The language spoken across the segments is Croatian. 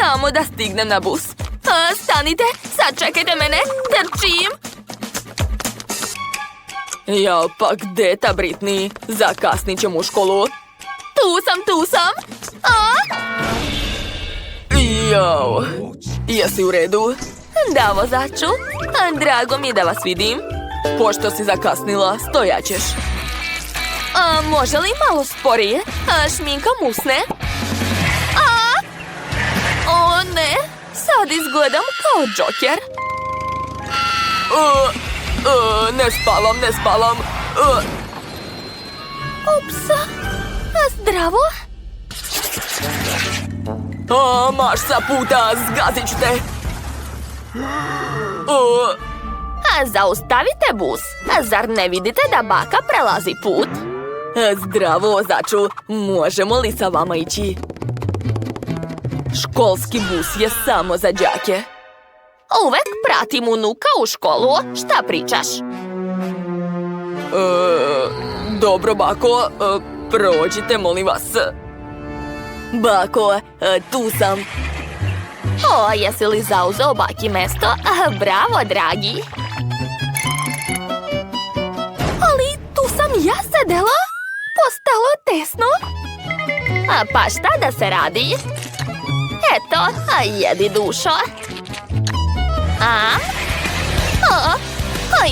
Samo da stignem na bus. Stanite, sačekajte mene, trčim. Jao, pa gde ta Britney? Zakasnit ćemo u školu. Tu sam. Jao, jesi u redu? Da, vozaču. Drago mi je da vas vidim. Pošto si zakasnila, stojaćeš. Može li malo sporije? Šminkam usne. O ne, sad izgledam kao Joker. Ne spavam. Ups, zdravo. Maš sa puta, zgazit ću te. Zaustavite bus. Zar ne vidite da baka prelazi put? Zdravo, vozaču. Možemo li sa vama ići? Školski bus je samo za đake. Uvek pratim unuka u školu. Šta pričaš? Dobro, bako. Prođite, molim vas. Bako, tu sam. Jesi li zauzeo baki mesto? Bravo, dragi. Ali tu sam ja sedela. Postalo tesno. Pa šta da se radi? Eto, jedi, dušo.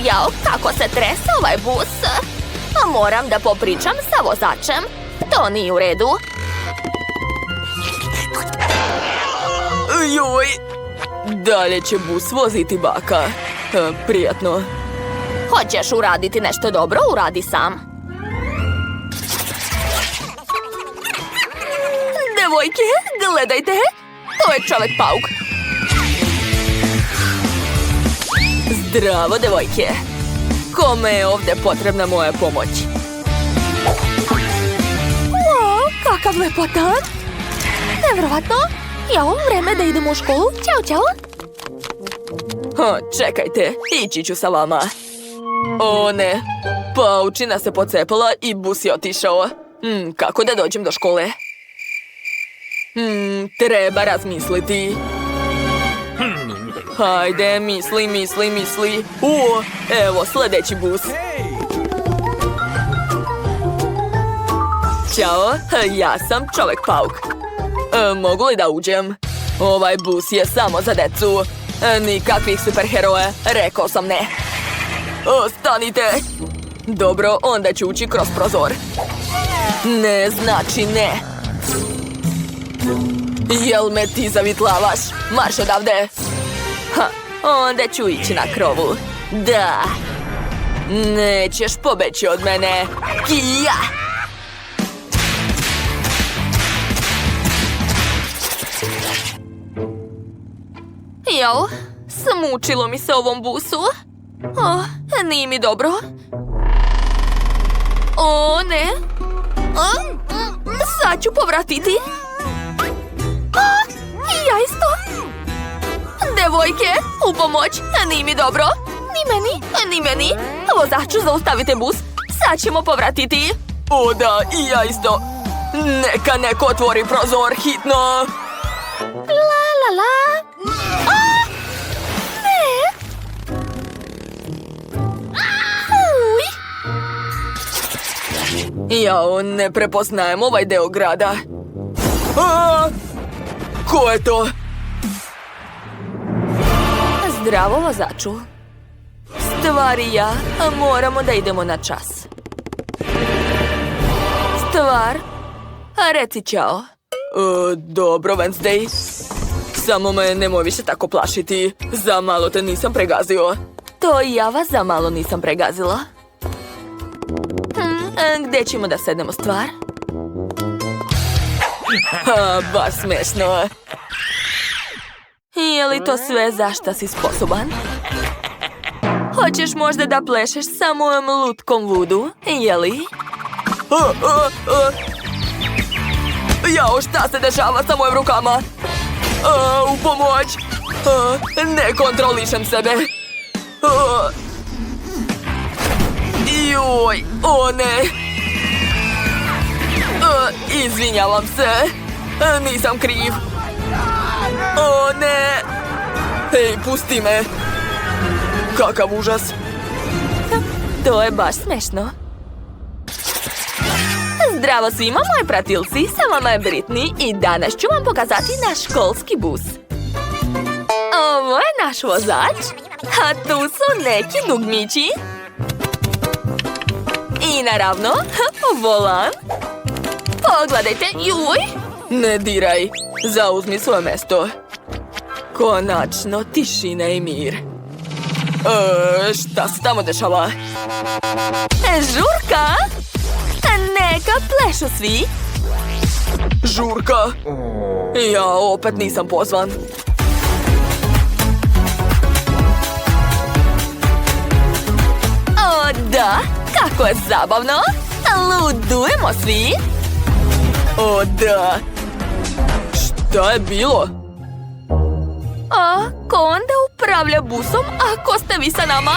Jao, kako se trese ovaj bus. Moram da popričam sa vozačem. To nije u redu. Joj, dalje će bus voziti baka. Prijatno. Hoćeš uraditi nešto dobro, uradi sam. Devojke, gledajte. To je čovek pauk. Zdravo, devojke. Kome je ovdje potrebna moja pomoć? Wow, kakav lepotan. Nevjerovatno. Jao, vreme da idemo u školu. Ćao. Čekajte, ići ću sa vama. O ne, paučina se pocepala i bus je otišao. Kako da dođem do škole? Treba razmisliti. Hajde, misli. Evo, sljedeći bus. Ćao, ja sam čovek pauk. Mogu li da uđem? Ovaj bus je samo za decu. Nikakvih superheroja, rekao sam ne. Stanite. Dobro, onda ću ući kroz prozor. Ne znači ne. Jel me ti zavitlavaš? Marš odavde. Onda ću ići na krovu. Da. Nećeš pobeći od mene. Kija! Jao, smučilo mi se ovom busu. Nije mi dobro. O, ne. Sad ću povratiti. Ja isto. Devojke, u pomoć. Nije mi dobro. Ni meni. Vozaču, zaustavite bus. Sad ćemo povratiti. O da, i ja isto. Neka neko otvori prozor, hitno. La. Ne. Jao, ne prepoznajem ovaj deo grada. Ko je to? Zdravo, vozaču. Stvari ja, moramo da idemo na čas. Stvar? Reci čao. Dobro, Wednesday. Samo me nemoj više tako plašiti. Za malo te nisam pregazio. To i ja vas za malo nisam pregazila. Gde ćemo da sednemo, Stvar? Baš smešno. Je li to sve za šta si sposoban? Hoćeš možda da plešeš sa mojom lutkom vudu, je li? Jao, šta se dešava sa mojim rukama? U pomoć! Ne kontrolišem sebe. Joj, o ne! Izvinjavam se. Nisam kriv. O ne! Hej, pusti me! Kakav užas! To je baš smešno. Zdravo svima, moji pratilci, sa vama je Britney i danas ću vam pokazati naš školski bus. Ovo je naš vozač, a tu su neki dugmići. I naravno, volan. Pogledajte, juj! Ne diraj, zauzmi svoje mesto. Konačno, tišina i mir. Šta se tamo dešava? Žurka? Neka plešu svi. Žurka? Ja opet nisam pozvan. O da, kako je zabavno. Ludujemo svi. O da. Šta je bilo? A ko onda upravlja busom ako ste vi sa nama?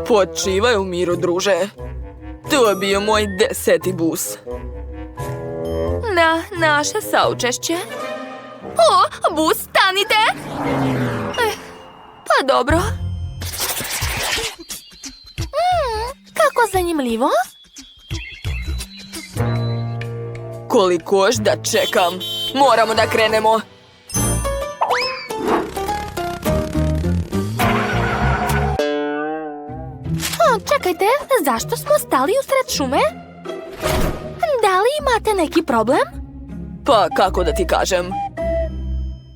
Počivaj u miru, druže. To je bio moj 10. bus. Na naše saučešće. O, bus, stanite! Pa dobro. Kako zanimljivo. Koliko još da čekam? Moramo da krenemo. Čekajte, zašto smo stali usred šume? Da li imate neki problem? Pa kako da ti kažem?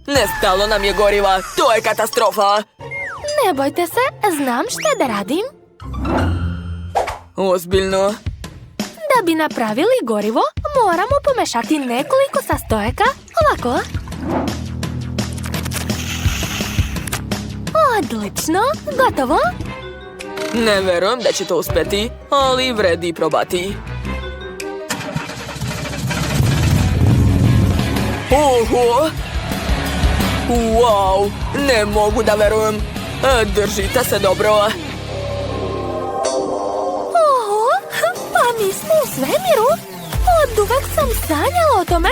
Nestalo nam je goriva, to je katastrofa. Ne bojte se, znam šta da radim. Ozbiljno? Da bi napravili gorivo, moramo pomešati nekoliko sastojaka. Ovako. Odlično, gotovo. Ne verujem da će to uspjeti, ali vredi probati. Oho! Wow, ne mogu da verujem. Držite se dobro. Oho, pa mi smo u svemiru. Oduvek sam sanjala o tome.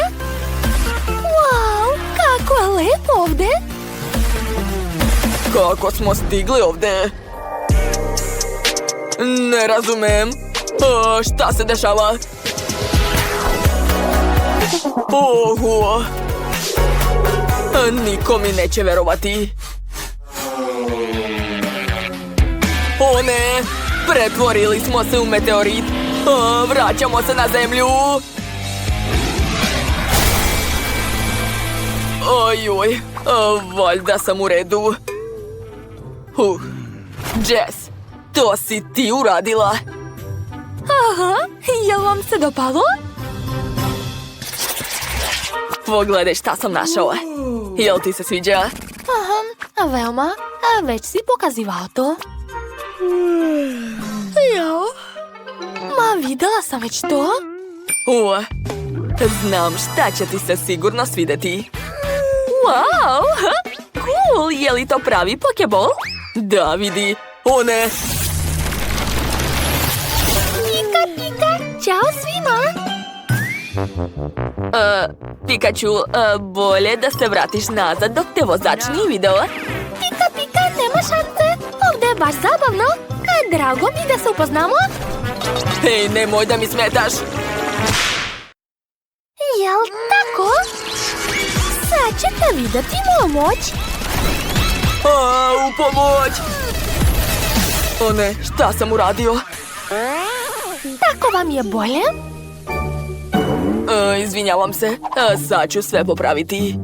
Wow, kako je lepo ovdje. Kako smo stigli ovdje? Ne razumem. Šta se dešava? Oho! Niko mi neće verovati. O ne! Pretvorili smo se u meteorit. Vraćamo se na zemlju. Ojoj, valjda sam u redu. Jess, to si ti uradila. Aha, jel vam se dopalo? Pogledaj šta sam našao. Jel ti se sviđa? Aha, veoma. Već si pokazivao to. Jao. Ma, videla sam već to. Znam šta će ti se sigurno svideti. Wow, cool. Je li to pravi pokeball? Da, vidi. O ne. Pika, pika. Ćao svima. Pikachu, bolje da se vratiš nazad dok te vozač nije video. Pika, pika, nema šanse. Ovdje je baš zabavno. Drago mi da se upoznamo. Hej, nemoj da mi smetaš. Jel tako? Sad ćete vidjeti moju moć. U pomoć! O ne, šta sam uradio? Tako vam je bolje? Izvinjavam se, sad ću sve popraviti.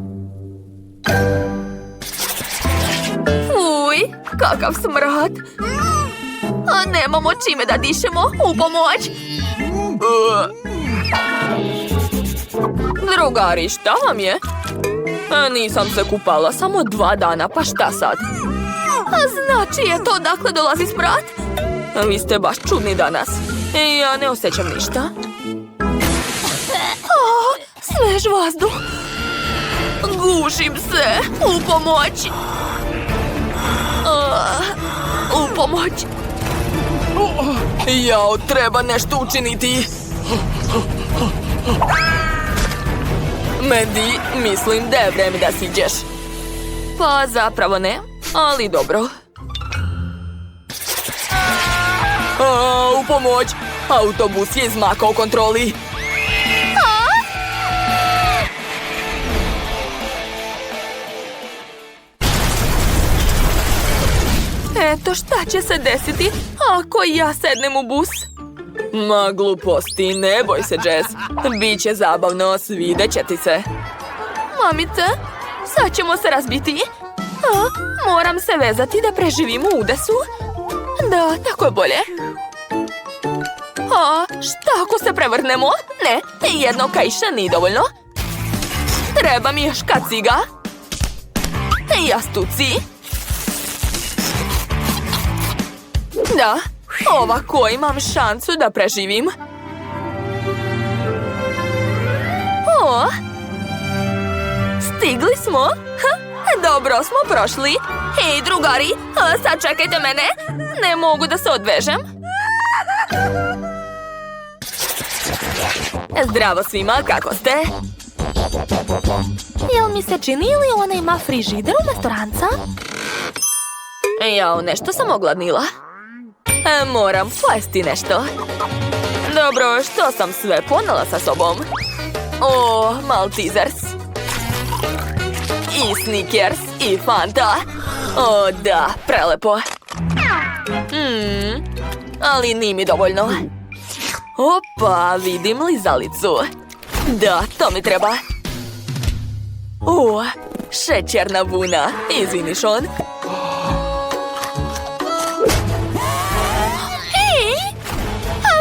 Uj, kakav smrad. Nemamo čime da dišemo, u pomoć. Drugari, šta vam je? Nisam se kupala samo 2 dana, pa šta sad? Znači je to dakle dolazi smrad? Vi ste baš čudni danas. Ja ne osjećam ništa. Svež vazduh. Gušim se. U pomoć. U pomoć. Jao, treba nešto učiniti. Mandy, mislim da je vreme da siđeš. Pa zapravo ne, ali dobro. U pomoć! Autobus je izmakao kontroli. Eto šta će se desiti ako ja sednem u bus? Ma gluposti, ne boj se, Jess. Biće zabavno, svidjet će ti se. Mamice, sad ćemo se razbiti. Moram se vezati da preživim u udesu. Da, tako je bolje. Šta ako se prevrnemo? Ne, jedno kaiša nije dovoljno. Treba mi još kaciga. Jastuci. Da, ovako imam šansu da preživim. Stigli smo. Dobro smo prošli. Hej, drugari, sad čekajte mene. Ne mogu da se odvežem. Zdravo svima, kako ste? Jel mi se čini ili ona ima frižider umjesto ranca? Jao, nešto sam ogladnila. Moram pojesti nešto. Dobro, što sam sve ponela sa sobom? Maltesers. I Snickers, i Fanta. Da, prelepo. Ali nije mi dovoljno. Opa, vidim lizalicu. Da, to mi treba. Šećerna vuna. Izvini, Sean. Hej,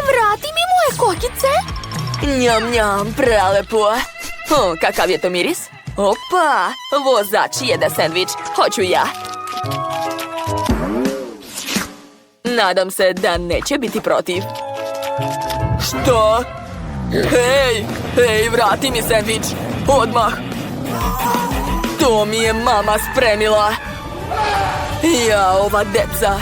vrati mi moje kokice. Njam, njam, prelepo. Kakav je to miris? Opa, vozač jede sendvič. Hoću ja. Nadam se da neće biti protiv. Što? Hej, vrati mi sendvič. Odmah. To mi je mama spremila. Ja, ova deca.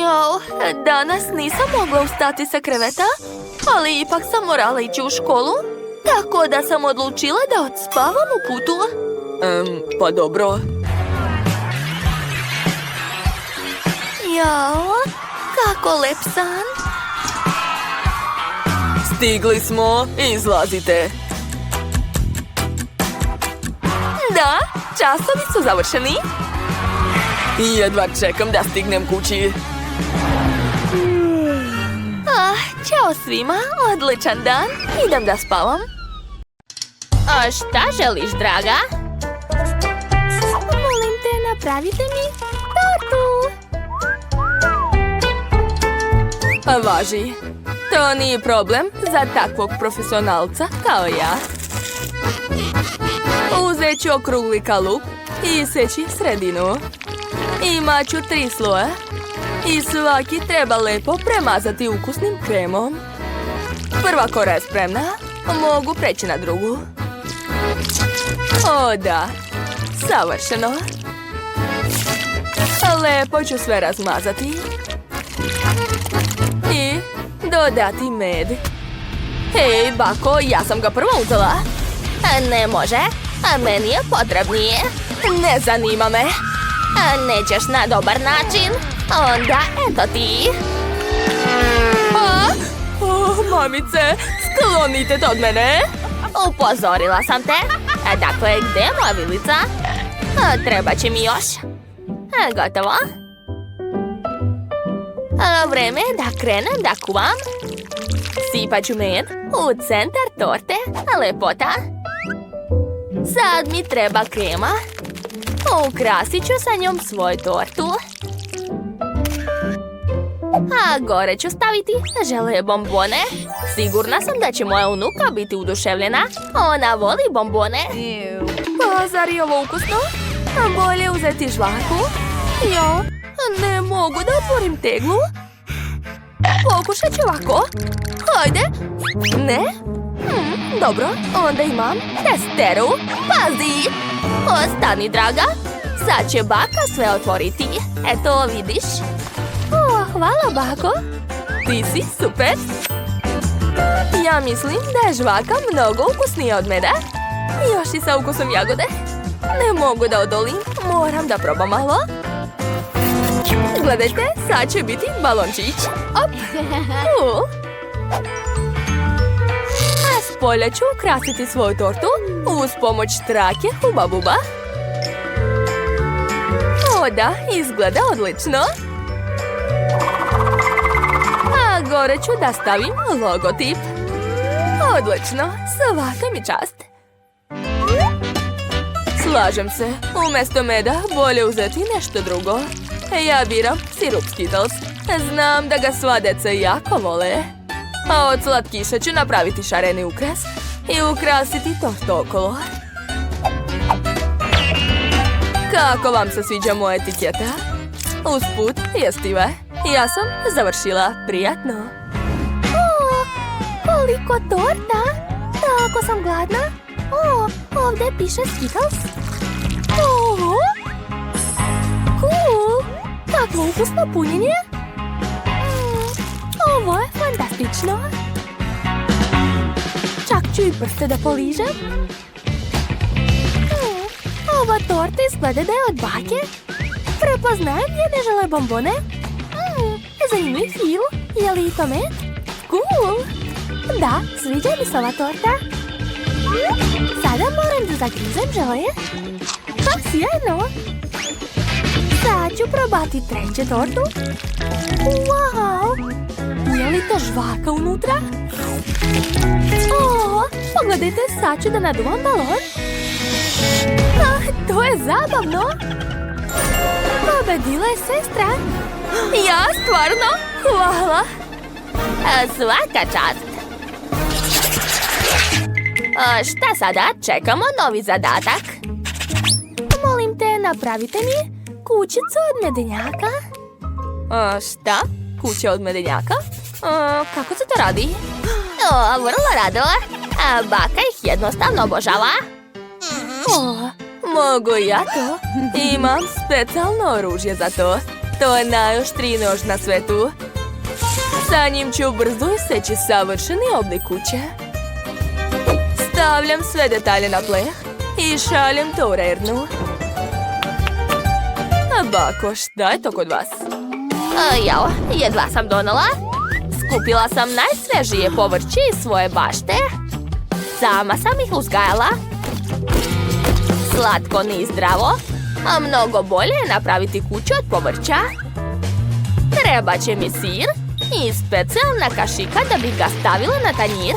Jao, danas nisam mogla ustati sa kreveta, ali ipak sam morala ići u školu, tako da sam odlučila da odspavam u putu. Pa dobro. Jao, kako lep san. Stigli smo, izlazite. Da, časovi su završeni. Jedva čekam da stignem kući. Ćao svima, odličan dan. Idem da spavam. Šta želiš, draga? Molim te, napravite mi tortu. Važi. To nije problem za takvog profesionalca kao ja. Uzet ću okrugli kalup i seći sredinu. Imat ću 3 sloja i svaki treba lepo premazati ukusnim kremom. Prva kora je spremna, mogu preći na drugu. Da, savršeno. Lepo ću sve razmazati i dodati med. Hej, bako, ja sam ga prvo uzela. Ne može, a meni je potrebnije. Ne zanima me. Nećeš na dobar način, onda eto ti. Mamice, sklonite to od mene. Upozorila sam te. Dakle, gdje je moja vilica? Treba će mi još. Gotovo. Vreme je da krenem da kuvam. Sipat ću med u centar torte. Lepota. Sad mi treba krema. Ukrasit ću sa njom svoju tortu. A gore ću staviti žele bombone. Sigurna sam da će moja unuka biti uduševljena. Ona voli bombone. Pa zar je ovo ukusno? Bolje uzeti žvaku. Ja, ne mogu da otvorim teglu. Pokušat ću ovako. Hajde. Ne? Dobro, onda imam testeru. Pazi! Ostani, draga. Sad će baka sve otvoriti. Eto, vidiš? hvala, bako. Ti si super. Ja mislim da je žvaka mnogo ukusnija od meda. Još i sa ukusom jagode. Ne mogu da odolim, moram da probam malo. Gledajte, sad će biti balončić. Op! A s polja ću ukrasiti svoju tortu uz pomoć trake Huba Buba. O da, izgleda odlično. A gore ću da stavim logotip. Odlično, svaka mi čast. Slažem se, umjesto meda bolje uzeti nešto drugo. Ja biram sirup Skittles. Znam da ga sva deca jako vole. A od slatkiša ću napraviti šareni ukras i ukrasiti tortu okolo. Kako vam se sviđa moja etiketa? Usput, jestive. Ja sam završila. Prijatno. O, koliko torta! Tako sam gladna. O, ovdje piše Skittles. O, cool! Kakvo ukusno punjenje. Ovo je fantastično. Čak ću i prste da poližem. Ova torta izgleda da je od bake. Prepoznajem njene žele bombone. Zanimljiv fil. Je li to med? Cool! Da, sviđa mi se ova torta. Sada moram da zagrizem žele. Pa, sjajno! Sad ću probati treću tortu. Wow! Je li to žvaka unutra? O, pogledajte, sad ću da naduvam balon. To je zabavno. Pobedila je sestra. Ja, stvarno? Hvala. Svaka čast. Šta sada? Čekamo novi zadatak. Molim te, napravite mi kućicu od medenjaka. Šta? Kuća od medenjaka? Kako se to radi? Vrlo rado. Baka ih jednostavno obožava. Mogu ja to? Imam specijalno oružje za to. To je najoštriji nož na svetu. Sa njim ću brzo iseći savršeni oblik kuće. Stavljam sve detalje na pleh i šaljem to u rernu. A bako, šta je to kod vas? Jao, jedva sam donela. Skupila sam najsvežije povrće iz svoje bašte. Sama sam ih uzgajala. Slatko ni zdravo, a mnogo bolje je napraviti kuću od povrća. Treba će mi sir i specijalna kašika da bih ga stavila na tanjir.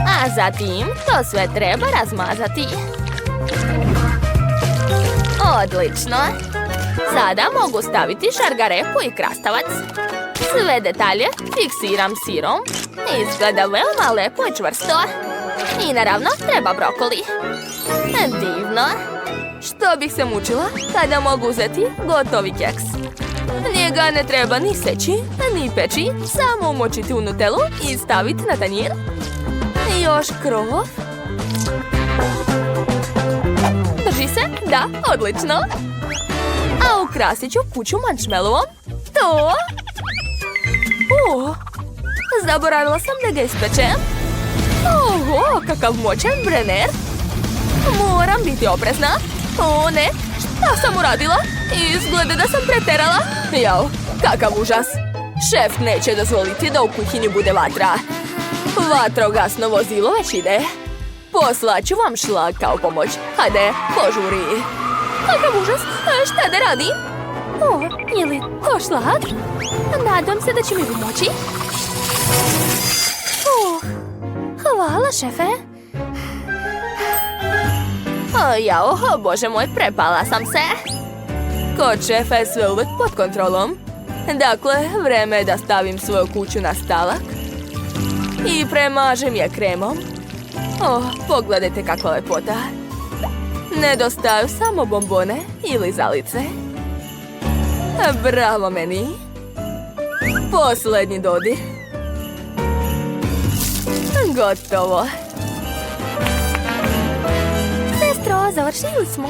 A zatim to sve treba razmazati. Odlično! Sada mogu staviti šargarepu i krastavac. Sve detalje fiksiram sirom. Izgleda veoma lepo i čvrsto. I naravno treba brokoli. Divno. Što bih se mučila kada mogu uzeti gotovi keks. Njega ne treba ni seći, ni peći, samo umočiti u nutelu i staviti na tanjir. Još krov. Drži se? Da, odlično. A ukrasit ću kuću marshmallowom. To? Zaboravila sam da ga ispečem. Oho, kakav moćan brener. Moram biti oprezna. O ne, šta sam uradila? Izgleda da sam preterala. Jao, kakav užas. Šef neće dozvoliti da u kuhinji bude vatra. Vatrogasno vozilo već ide. Poslaću vam šlag kao pomoć. Hajde, požuri. Kakav užas, šta da radim? Je li to šlag? Nadam se da će mi pomoći. Hvala, šefe. Jao, bože moj, prepala sam se. Kod šefa je sve uvek pod kontrolom. Dakle, vreme je da stavim svoju kuću na stalak i premažem je kremom. Pogledajte kakva lepota. Nedostaju samo bombone ili zalice. Bravo meni. Posljednji dodir. Gotovo. Sestro, završili smo.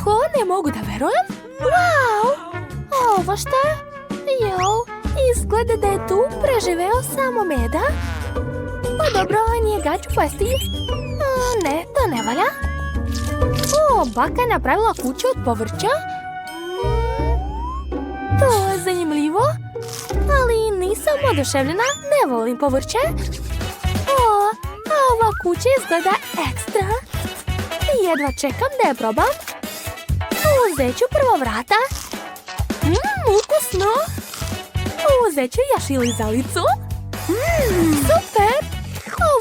Oko, ne mogu da verujem. Wow! Ovo šta? Jao, izgleda da je tu preživeo samo meda. Pa dobro, nije ga ću pasti. Ne, to ne valja. Baka je napravila kuću od povrća. To je zanimljivo, ali nisam oduševljena, ne volim povrće. A ova kuća izgleda ekstra. Jedva čekam da je probam. Uzet ću prvo vrata. Ukusno. Uzet ću još i lizalicu. Super.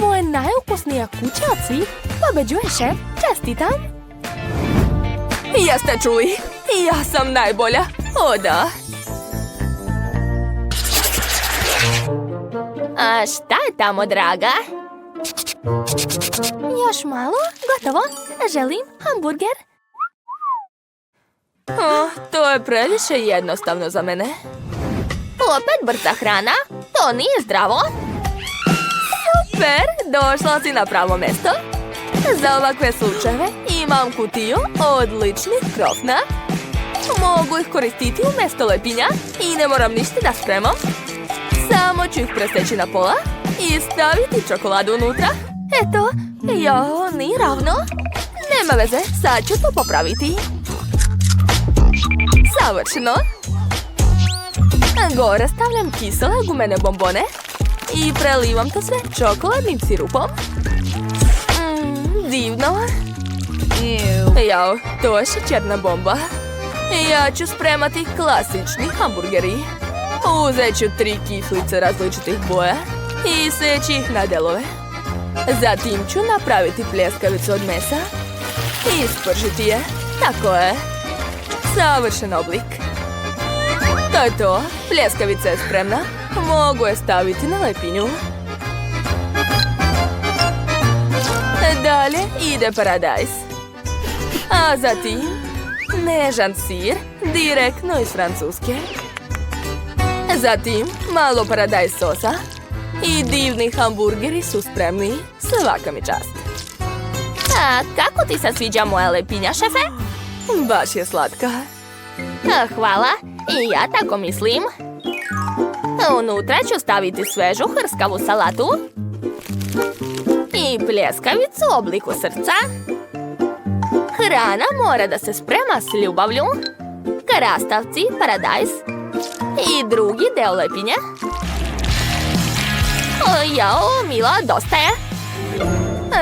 Ovo je najukusnija kuća od svih. Pobeđuje šef. Čestitam. Jeste čuli? Ja sam najbolja. O da. A šta je tamo, draga? Još malo, gotovo. Želim hamburger. To je previše jednostavno za mene. Opet brza hrana? To nije zdravo. Super, došla si na pravo mjesto. Za ovakve slučajeve imam kutiju odličnih krofna. Mogu ih koristiti umjesto lepinja i ne moram ništa da spremam. Samo ću ih preseći na pola i staviti čokoladu unutra. Eto, jao, nije ravno. Nema veze, sad ću to popraviti. Savršeno. Gore stavljam kisele gumene bombone i prelivam to sve čokoladnim sirupom. Divno. Jao, to je šećerna bomba. Ja ću spremati klasični hamburgeri. Uzet ću 3 kiflice različitih boja i seći ih na delove. Zatim ću napraviti pljeskavicu od mesa i ispržiti je. Tako je. Savršen oblik. To je to. Pljeskavica je spremna. Mogu je staviti na lepinju. Dalje ide paradajz. A zatim nežan sir direktno iz Francuske. Zatim malo paradajz sosa i divni hamburgeri su spremni. Svaka mi čast. A kako ti se sviđa moja lepinja, šefe? Baš je slatka. Hvala, i ja tako mislim. Unutra ću staviti svežu hrskavu salatu i pljeskavicu u obliku srca. Hrana mora da se sprema s ljubavlju. Krastavci, paradajz i drugi deo lepinja. Jao, Mila, dosta je.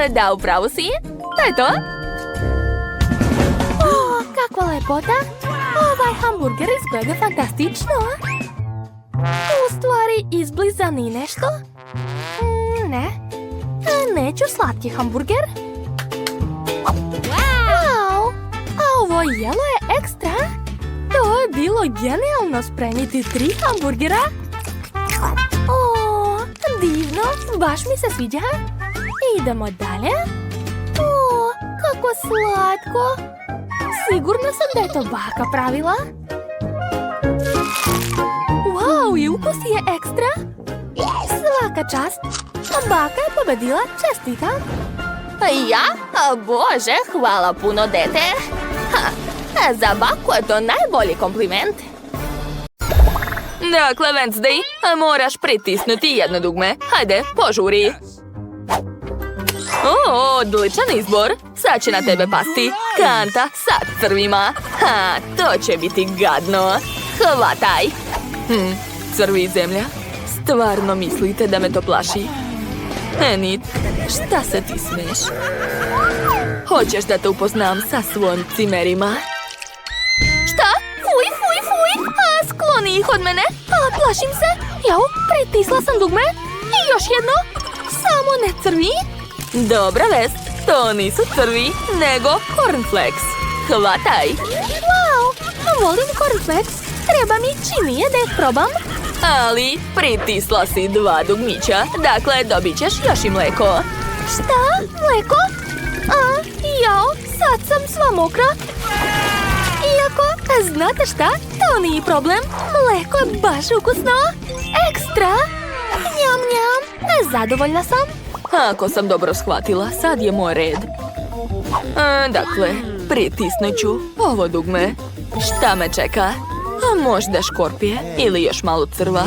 Da, upravo si. To je to. Kakva lepota. Ovaj hamburger izgleda fantastično. U stvari, izbliza ni nešto. Ne. Neću slatki hamburger. Wow! A ovo jelo je ekstra. To je bilo genijalno spremiti 3 hamburgera. Divno, baš mi se sviđa. Idemo dalje. Kako slatko. Sigurna sam da je to baka pravila. Wow, i ukus je ekstra. Svaka čast. Baka je pobedila, čestitam. Ja? Bože, hvala puno, dete. Za baku je to najbolji kompliment. Dakle, Wednesday, moraš pritisnuti jedno dugme. Hajde, požuri. Odličan izbor. Sad će na tebe pasti kanta sa crvima. To će biti gadno. Hvataj. Crvi i zemlja. Stvarno mislite da me to plaši? Enid, šta se ti smiješ? Hoćeš da te upoznam sa svojim cimerima? Šta? Fuj, fuj, fuj! Skloni ih od mene! Plašim se! Jao, pritisla sam dugme! I još jedno! Samo ne crvi! Dobra vest! To nisu crvi, nego cornflakes! Hvataj! Wow! Volim cornflakes! Treba mi činije da ih probam! Ali pritisla si 2 dugmića, dakle dobit ćeš još i mleko. Šta? Mleko? Jao, sad sam sva mokra. Iako, znate šta? To nije problem. Mleko je baš ukusno. Ekstra! Njam, njam. Zadovoljna sam. Ako sam dobro shvatila, sad je moj red. Dakle, pritisnut ću ovo dugme. Šta me čeka? Možda škorpije ili još malo crva.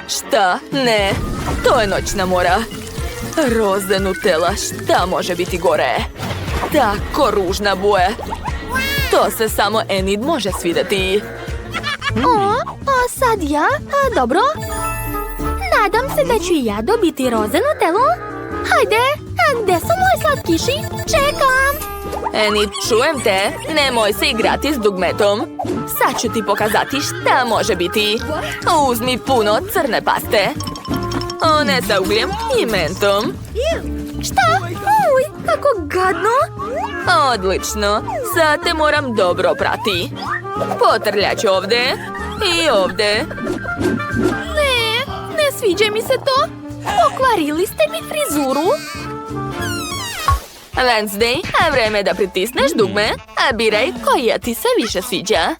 Šta? Ne, to je noćna mora. Roze Nutella, šta može biti gore? Tako ružna boja. To se samo Enid može svidjeti. A sad ja? Dobro. Nadam se da ću i ja dobiti roze Nutellu. Hajde, gdje su moji slatkiši? Čekam! Enid, čujem te. Nemoj se igrati s dugmetom. Sad ću ti pokazati šta može biti. Uzmi puno crne paste. One sa ugljem i mentom. Šta? Uj, kako gadno! Odlično. Sad te moram dobro prati. Potrljać ovdje i ovdje. Ne sviđa mi se to. Pokvarili ste mi frizuru. Wednesday, vreme da pritisneš dugme, a biraj koja ti se više sviđa.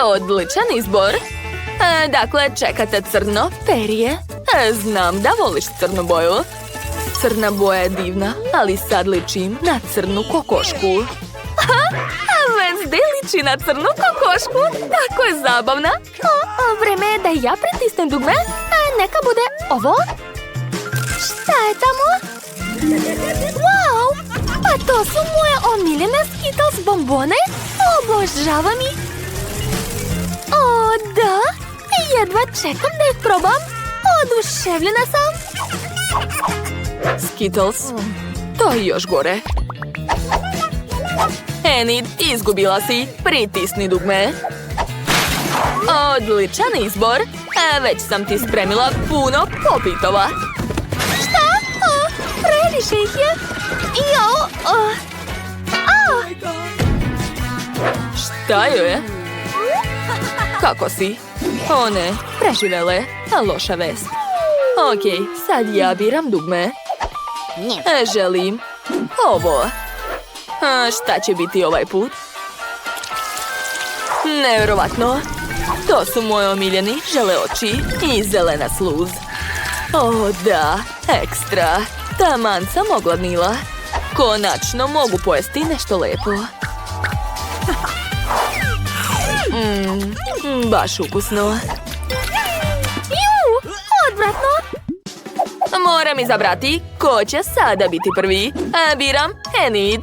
Odličan izbor. Dakle, čekate crno perje. Znam da voliš crnu boju. Crna boja je divna, ali sad ličim na crnu kokošku. Wednesday liči na crnu kokošku. Tako je zabavna. Vreme je da ja pritisnem dugme. Neka bude ovo. Šta je tamo? Wow! Pa to su moje omiljene Skittles bombone. Obožavam ih. O, da. Jedva čekam da ih probam. Oduševljena sam. Skittles, to je još gore. Enid, izgubila si. Pritisni dugme. Odličan izbor. Već sam ti spremila puno popitova. Šta? Previše ih je. Šta je? Kako si? O ne, preživele. Loša vest. Okej, sad ja biram dugme. Želim ovo. Šta će biti ovaj put? Nevjerovatno. To su moji omiljeni žele oči i zelena sluz. O da, ekstra. Taman sam ogladnila. Konačno mogu pojesti nešto lepo. Baš ukusno. Odvratno. Moram izabrati ko će sada biti prvi. Biram Enid.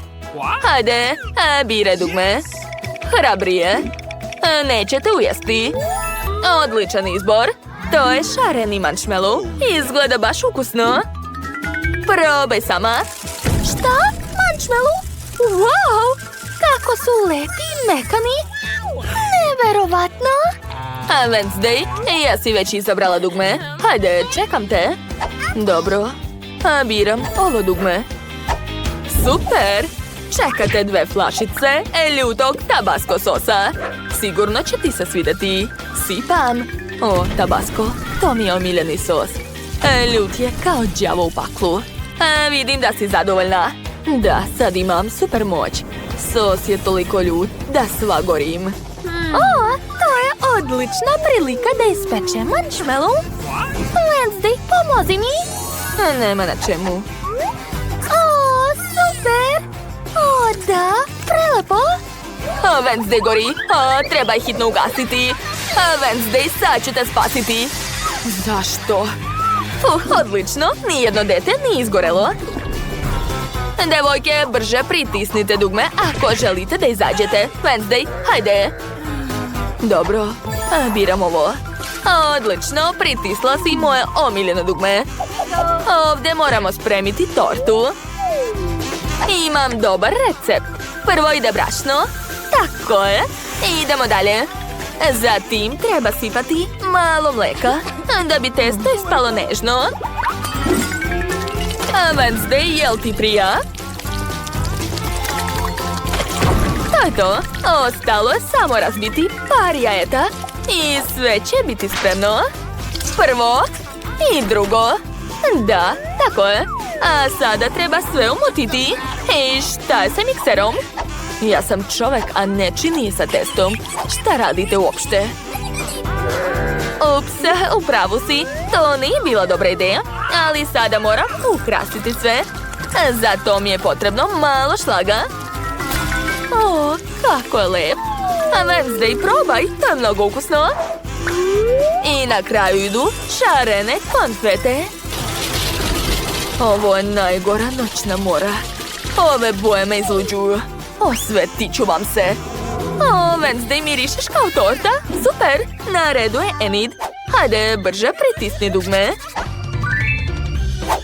Hajde, biraj dugme. Hrabrije. Nećete ujesti. Odličan izbor. To je šareni marshmallow. Izgleda baš ukusno. Probaj sama. Šta? Marshmallow? Wow! Kako su lepi i mekani. Neverovatno. Wednesday, jesi već izabrala dugme? Hajde, čekam te. Dobro. Biram ovo dugme. Super! Čekate 2 flašice ljutog tabasco sosa. Sigurno će ti se svidjeti. Sipam. Tabasco, to mi je omiljeni sos. Ljut je kao đavo u paklu. Vidim da si zadovoljna. Da, sad imam super moć. Sos je toliko ljut da sva gorim. To je odlična prilika da ispečem marshmallow. Wednesday, pomozi mi. Nema na čemu. Super. Da, prelepo. Wednesday gori. Treba je hitno ugasiti. Wednesday, sad ću te spasiti. Zašto? Odlično. Nijedno dete nije izgorelo. Devojke, brže pritisnite dugme ako želite da izađete. Wednesday, hajde. Dobro, biram ovo. Odlično, pritisla si moje omiljeno dugme. Ovdje moramo spremiti tortu. Imam dobar recept. Prvo ide brašno. Tako je. Idemo dalje. Zatim treba sipati malo mleka da bi testo ispalo nežno. Wednesday, jel ti prija? To je to. Ostalo je samo razbiti par jajeta i sve će biti spremno. Prvo i drugo. Da, tako je. A sada treba sve umotiti. I šta je sa mikserom? Ja sam čovek, a ne čini sa testom. Šta radite uopšte? Ups, upravu si. To nije bila dobra ideja. Ali sada moram ukrasiti sve. Za to mi je potrebno malo šlaga. O, kako je lep. A Wednesday, probaj, to je mnogo ukusno. I na kraju idu šarene konfete. Ovo je najgora noćna mora. Ove boje me izluđuju. Osvetiću vam se. O, Wednesday, mirišeš kao torta? Super! Na redu je Enid. Hajde, brže pritisni dugme.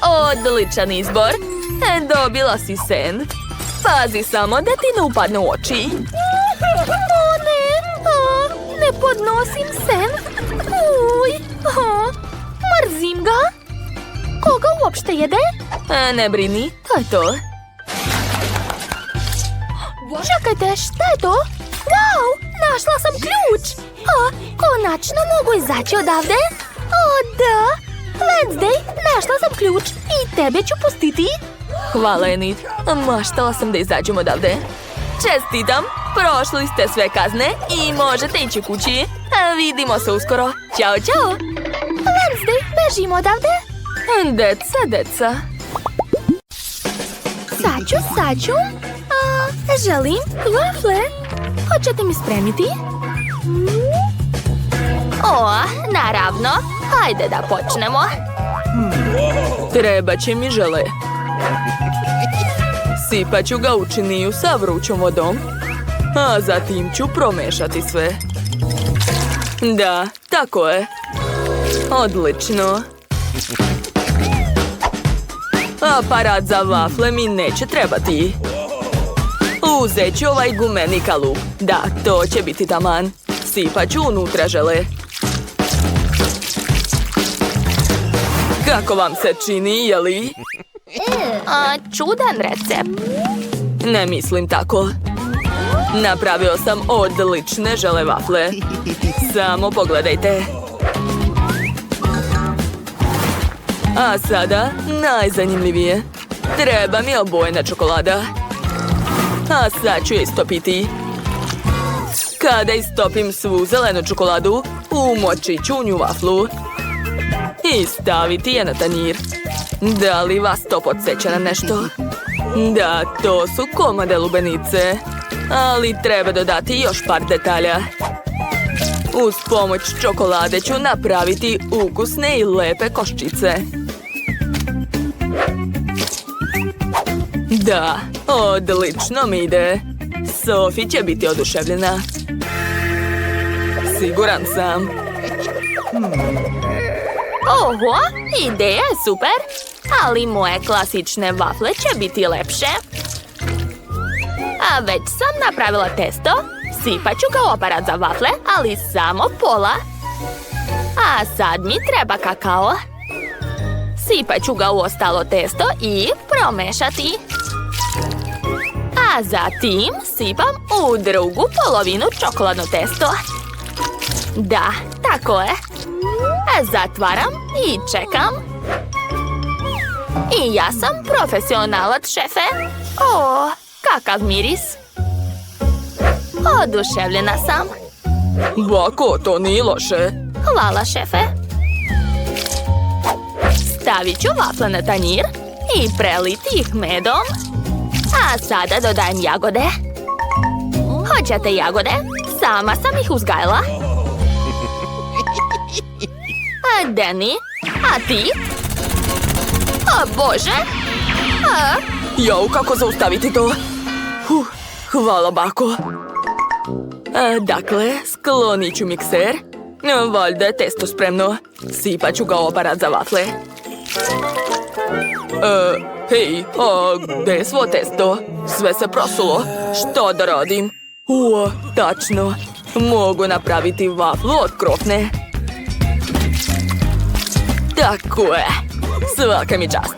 Odličan izbor. Dobila si sen. Pazi samo da ti ne upadne u oči. O, ne! Ne podnosim sen. Uj! Mrzim ga. Koga uopšte jede? Ne brini, to je to. Čekajte, šta je to? Wow, našla sam ključ! Konačno mogu izaći odavde? O, da! Wednesday, našla sam ključ i tebe ću pustiti. Hvala, Enid. Maštala sam da izađem odavde. Čestitam, prošli ste sve kazne i možete ići kući. Vidimo se uskoro. Ćao, čao! Wednesday, bežimo odavde. Deca. Saću. Želim wafle. Hoćete mi spremiti? O, naravno. Hajde da počnemo. Treba će mi žele. Sipat ću ga u činiju sa vrućom vodom. A zatim ću promešati sve. Da, tako je. Odlično. Aparat za vafle mi neće trebati. Uzet ću ovaj gumeni kalup. Da, to će biti taman. Sipat ću unutra žele. Kako vam se čini, jeli? Čudan recept. Ne mislim tako. Napravio sam odlične žele vafle. Samo pogledajte. A sada najzanimljivije. Treba mi obojena čokolada. A sad ću je istopiti. Kada istopim svu zelenu čokoladu, umočit ću u nju vaflu. I staviti je na tanjir. Da li vas to podsjeća na nešto? Da, to su komade lubenice. Ali treba dodati još par detalja. Uz pomoć čokolade ću napraviti ukusne i lepe koščice. Da, odlično mi ide. Sophie će biti oduševljena. Siguran sam. Oho, ideja je super. Ali moje klasične vafle će biti lepše. A već sam napravila testo. Sipat ću ga u aparat za vafle, ali samo pola. A sad mi treba kakao. Sipat ću ga u ostalo testo i promešati. A zatim sipam u drugu polovinu čokoladno testo. Da, tako je. Zatvaram i čekam. I ja sam profesionalac, šefe. O, kakav miris. Oduševljena sam. Bako, to nije loše. Hvala, šefe. Stavit ću vafle na tanjir i preliti ih medom. A sada dodajem jagode. Hoćete jagode? Sama sam ih uzgajala. A Danny, a ti? O Bože! Jau, kako zaustaviti to? Hvala, bako. Dakle, sklonit ću mikser. Valjda je testo spremno. Sipat ću ga u aparat za vafle. Hej, gde je svo testo? Sve se prosulo. Što da radim? Tačno. Mogu napraviti vaflu od krofne. Tako je. Svaka mi čast.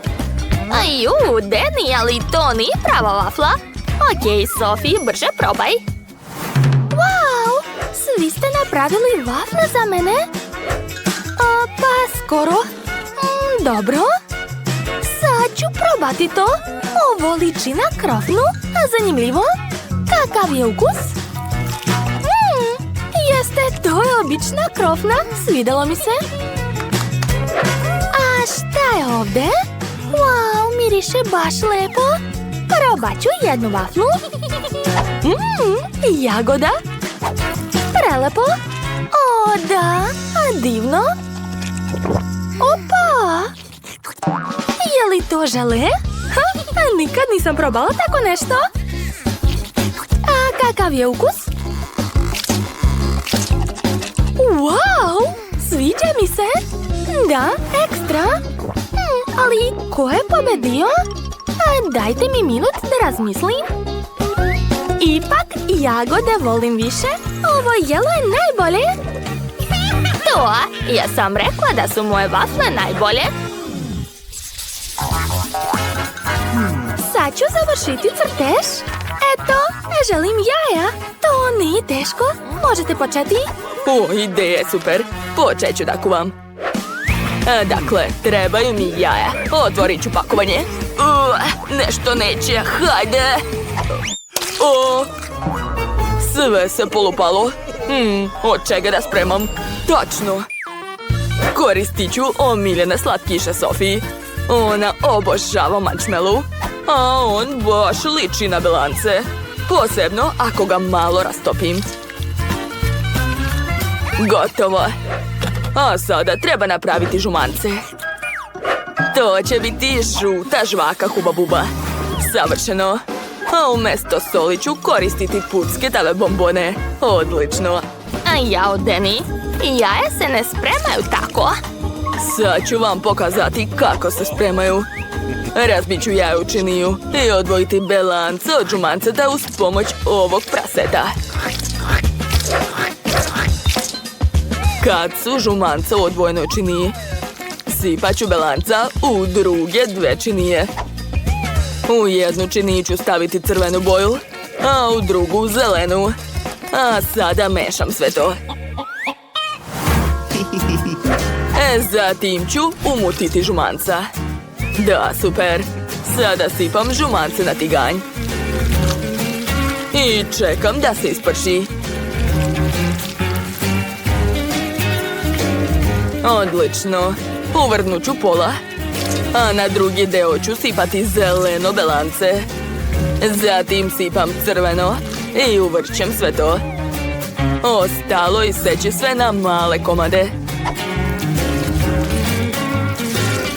Danny, ali to nije prava vafla. Okej, Sophie, brže probaj. Wow, svi ste napravili vafle za mene? Pa skoro. Dobro. Sad ću probati to. Ovo liči na krofnu, a zanimljivo. Kakav je ukus? Jeste, to je obična krofna. Svidelo mi se. A šta je ovde? Wow, miriše baš lepo. Probat ću jednu vaflu. Jagoda. Prelepo. O, da, a divno. Opa! Je li to žele? Nikad nisam probala tako nešto. A kakav je ukus? Wow! Sviđa mi se. Da, ekstra. Ali ko je pobedio? Dajte mi minut da razmislim. Ipak jagode volim više. Ovo jelo je najbolje. To, ja sam rekla da su moje vafle najbolje. Sad ću završiti crtež. Eto, želim jaja. To nije teško. Možete početi? O, ideja je super. Počet ću da kuvam. Dakle, trebaju mi jaja. Otvorit ću pakovanje. Nešto neće, hajde. O, sve se polupalo. Od čega da spremam? Tačno. Koristit ću omiljene slatkiše Sofiji. Ona obožava marshmallow, a on baš liči na belance. Posebno ako ga malo rastopim. Gotovo. A sada treba napraviti žumance. To će biti žuta žvaka Huba Buba. Savršeno. A umjesto soli ću koristiti pucketave bombone. Odlično. A jao, Deni, jaje se ne spremaju tako. Sad ću vam pokazati kako se spremaju. Razbit ću jaje u činiju i odvojiti belance od žumanceta uz pomoć ovog praseta. Kad su žumance u odvojenoj činiji, sipat ću belanca u druge dve činije. U jednu činiju ću staviti crvenu boju, a u drugu zelenu. A sada mešam sve to. Zatim ću umutiti žumanca. Da, super. Sada sipam žumance na tiganj. I čekam da se isprši. Odlično. Uvrnut ću pola. A na drugi deo ću sipati zeleno belance. Zatim sipam crveno i uvrćem sve to. Ostalo iseći sve na male komade.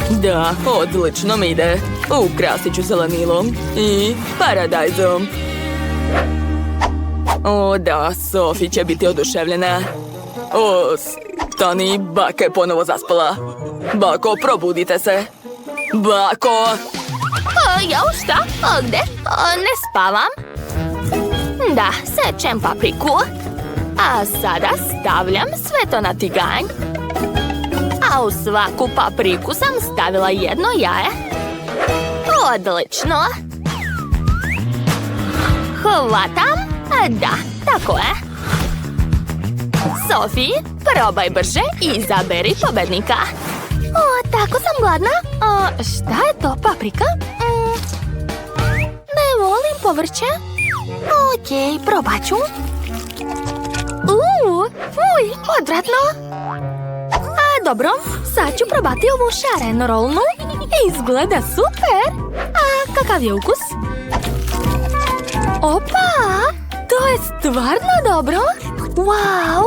Da, odlično mi ide. Ukrasit ću zelenilom i paradajzom. O da, Sofi će biti oduševljena. O, stani, baka je ponovo zaspala. Bako, probudite se. Bako! Ja šta? Gde? Ne spavam. Da, sečem papriku. A sada stavljam sve to na tiganj. A u svaku papriku sam stavila jedno jaje. Odlično. Hvatam. Da, tako je. Sofi, probaj brže i izaberi pobednika. O, tako sam gladna. Šta je to, paprika? Ne volim povrće. Okej, probat ću. Fuj, odvratno. Dobro, sad ću probati ovu šarenu rolnu. Izgleda super. A kakav je ukus? Opa, to je stvarno dobro. Wow,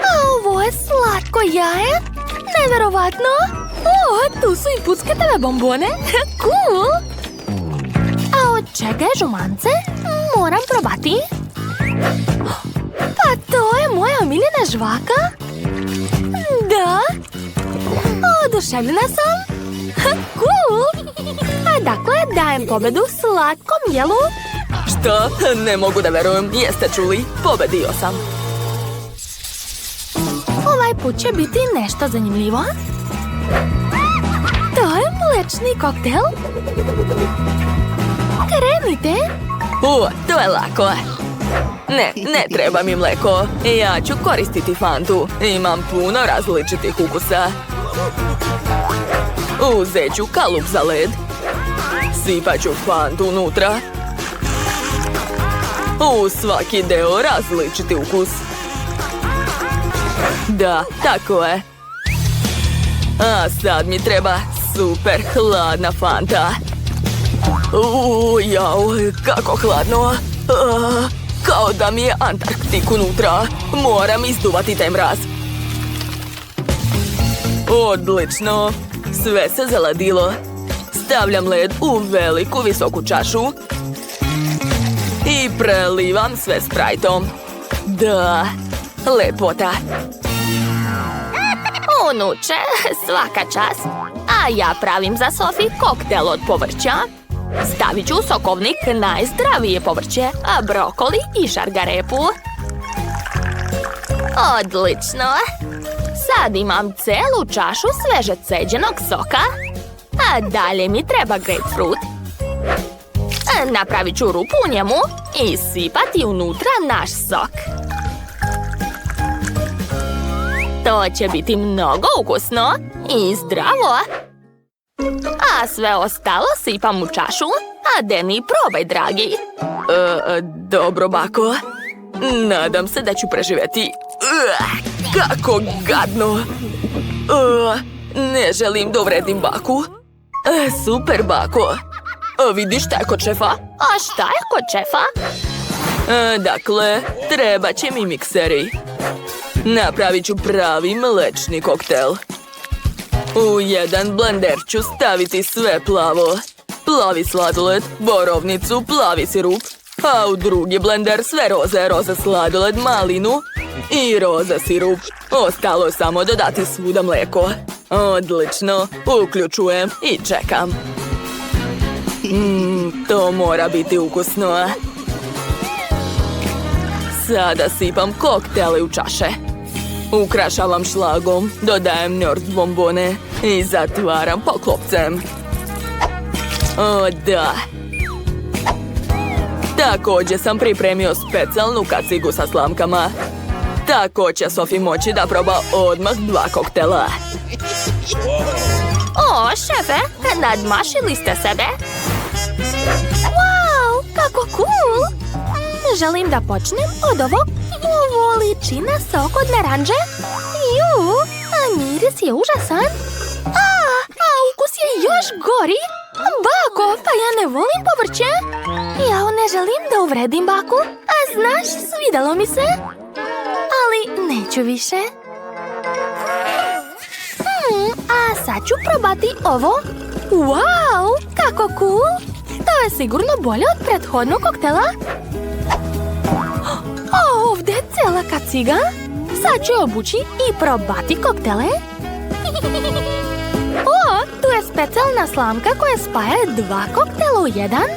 a ovo je slatko jaje. Neverovatno. O, tu su i pucketave bombone. Cool. A od čega je žumance? Moram probati. Pa to je moja omiljena žvaka. Da. Oduševljena sam. Cool. A dakle, dajem pobedu slatkom jelu. Što? Ne mogu da verujem. Jeste čuli? Pobedio sam. Ovaj put će biti nešto zanimljivo. To je mlečni koktel. Krenite. To je lako. Ne treba mi mleko. Ja ću koristiti Fantu. Imam puno različitih ukusa. Uzet ću kalup za led. Sipat ću Fantu unutra. U svaki deo različiti ukus. Da, tako je. A sad mi treba super hladna Fanta. Jao, kako hladno. Kao da mi je Antarktik unutra. Moram izduvati taj mraz. Odlično. Sve se zaladilo. Stavljam led u veliku visoku čašu. I prelivam sve sprajtom. Da, lepota. Unuče, svaka čast. A ja pravim za Sofi koktel od povrća. Stavit ću u sokovnik najzdravije povrće, a brokoli i šargarepu. Odlično. Sad imam celu čašu sveže ceđenog soka. A dalje mi treba grapefruit. Napravit ću rupu u njemu i sipati unutra naš sok. To će biti mnogo ukusno i zdravo. A sve ostalo sipam u čašu. A Deni, probaj, dragi. Dobro, bako. Nadam se da ću preživjeti. Kako gadno. Ne želim da uvredim baku. Super, bako. Vidiš šta je kod šefa? A šta je kod šefa? Dakle, treba će mi mikseri. Napravit ću pravi mlečni koktel. U jedan blender ću staviti sve plavo. Plavi sladoled, borovnicu, plavi sirup. A u drugi blender sve roze, roza sladoled, malinu i roza sirup. Ostalo je samo dodati svuda mlijeko. Odlično, uključujem i čekam. To mora biti ukusno. Sada sipam koktele u čaše. Ukrašavam šlagom, dodajem Nord bombone i zatvaram poklopcem. O, da. Također sam pripremio specijalnu kacigu sa slamkama. Tako će Sofi moći da proba odmah 2 koktela. O, šefe, nadmašili ste sebe. Wow, kako cool! Želim da počnem od ovog. Ovo liči na sok od naranđe. A miris je užasan. A ukus je još gori. Bako, pa ja ne volim povrće. Ja ne želim da uvredim baku. A znaš, svidalo mi se. Ali neću više. A sad ću probati ovo. Wow, kako cool. To je sigurno bolje od prethodnog koktela. O, ovdje je cijela kaciga. Sad ću je obući i probati koktele. O, tu je specijalna slamka koja spaja 2 koktela u jedan.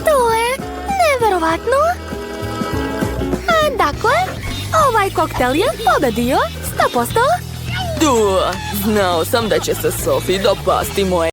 To je neverovatno. Dakle, ovaj koktel je pobedio 100%. Znao sam da će se Sofi dopasti moje